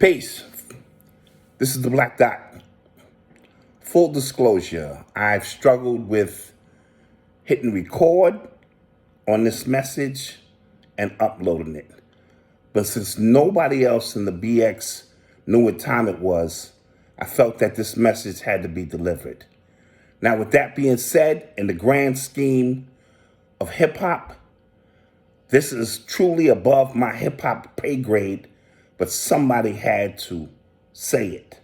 Peace. This is the Black Dot. Full disclosure, I've struggled with hitting record on this message and uploading it. But since nobody else in the BX knew what time it was, I felt that this message had to be delivered. Now, with that being said, in the grand scheme of hip hop, this is truly above my hip hop pay grade, but somebody had to say it.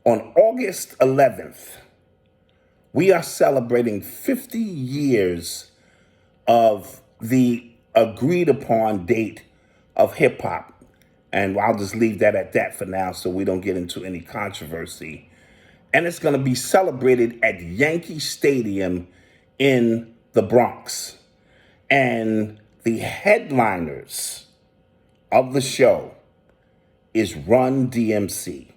On August 11th, we are celebrating 50 years of the agreed upon date of hip hop. And I'll just leave that at that for now so we don't get into any controversy. And it's going to be celebrated at Yankee Stadium in the Bronx. And the headliners of the show is Run DMC.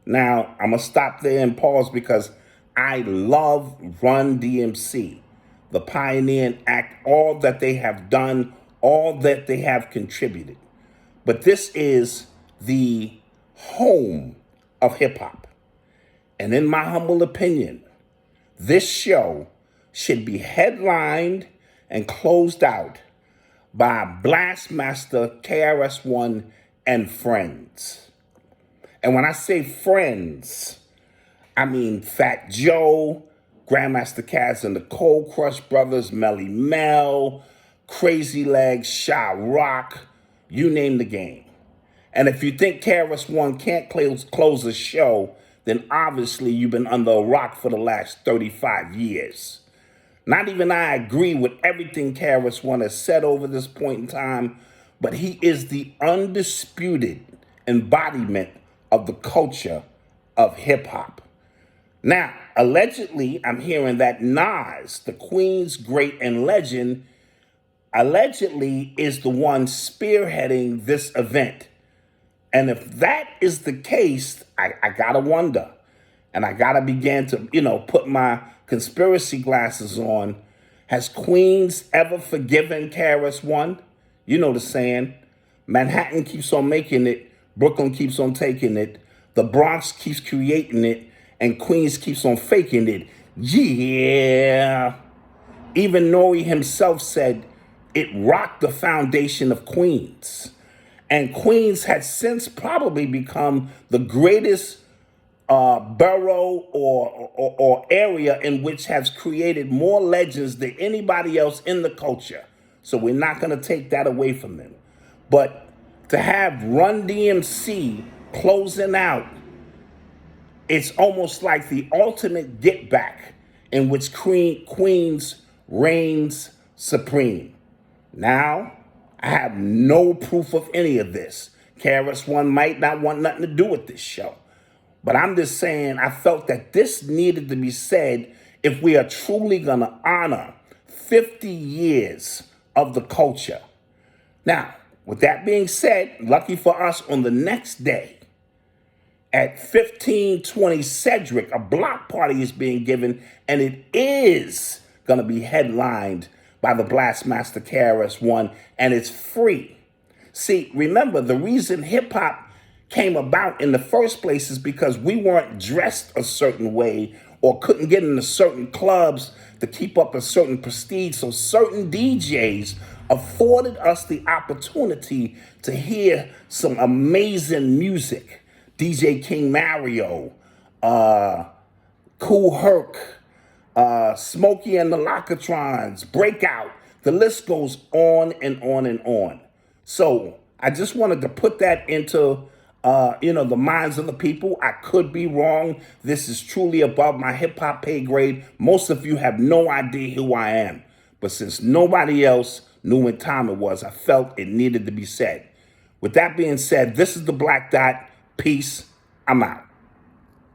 Now, I'm going to stop there and pause because I love Run DMC, the pioneering act, all that they have done, all that they have contributed. But this is the home of hip hop. And in my humble opinion, this show should be headlined and closed out by Blastmaster KSR One and friends. And when I say friends, I mean Fat Joe, Grandmaster Caz and the Cold Crush Brothers, Melly Mel, Crazy Legs, Shy Rock, you name the game. And if you think KSR One can't close a show, then obviously you've been under a rock for the last 35 years. Not even I agree with everything KSR One has said over this point in time, but he is the undisputed embodiment of the culture of hip-hop. Now, allegedly, I'm hearing that Nas, the Queen's great and legend, allegedly is the one spearheading this event. And if that is the case, I gotta wonder. And I gotta begin to, put my conspiracy glasses on. Has Queens ever forgiven KSR One? You know the saying, Manhattan keeps on making it, Brooklyn keeps on taking it, the Bronx keeps creating it, and Queens keeps on faking it. Yeah. Even Nori himself said it rocked the foundation of Queens. And Queens has since probably become the greatest borough or area in which has created more legends than anybody else in the culture. So we're not going to take that away from them. But to have Run DMC closing out, it's almost like the ultimate get back in which Queens reigns supreme. Now, I have no proof of any of this. KSR One might not want nothing to do with this show. But I'm just saying I felt that this needed to be said if we are truly going to honor 50 years of the culture. Now, with that being said, lucky for us, on the next day at 1520 Cedric, a block party is being given, and it is going to be headlined by the Blastmaster KSR One, and it's free. See, remember, the reason hip-hop came about in the first place is because we weren't dressed a certain way or couldn't get into certain clubs to keep up a certain prestige. So certain DJs afforded us the opportunity to hear some amazing music. DJ King Mario, Kool Herc, Smokey and the Lockatrons, Breakout. The list goes on and on and on. So I just wanted to put that into the minds of the people. I could be wrong. This is truly above my hip-hop pay grade. Most of you have no idea who I am. But since nobody else knew what time it was, I felt it needed to be said. With that being said, this is the Black Dot. Peace. I'm out.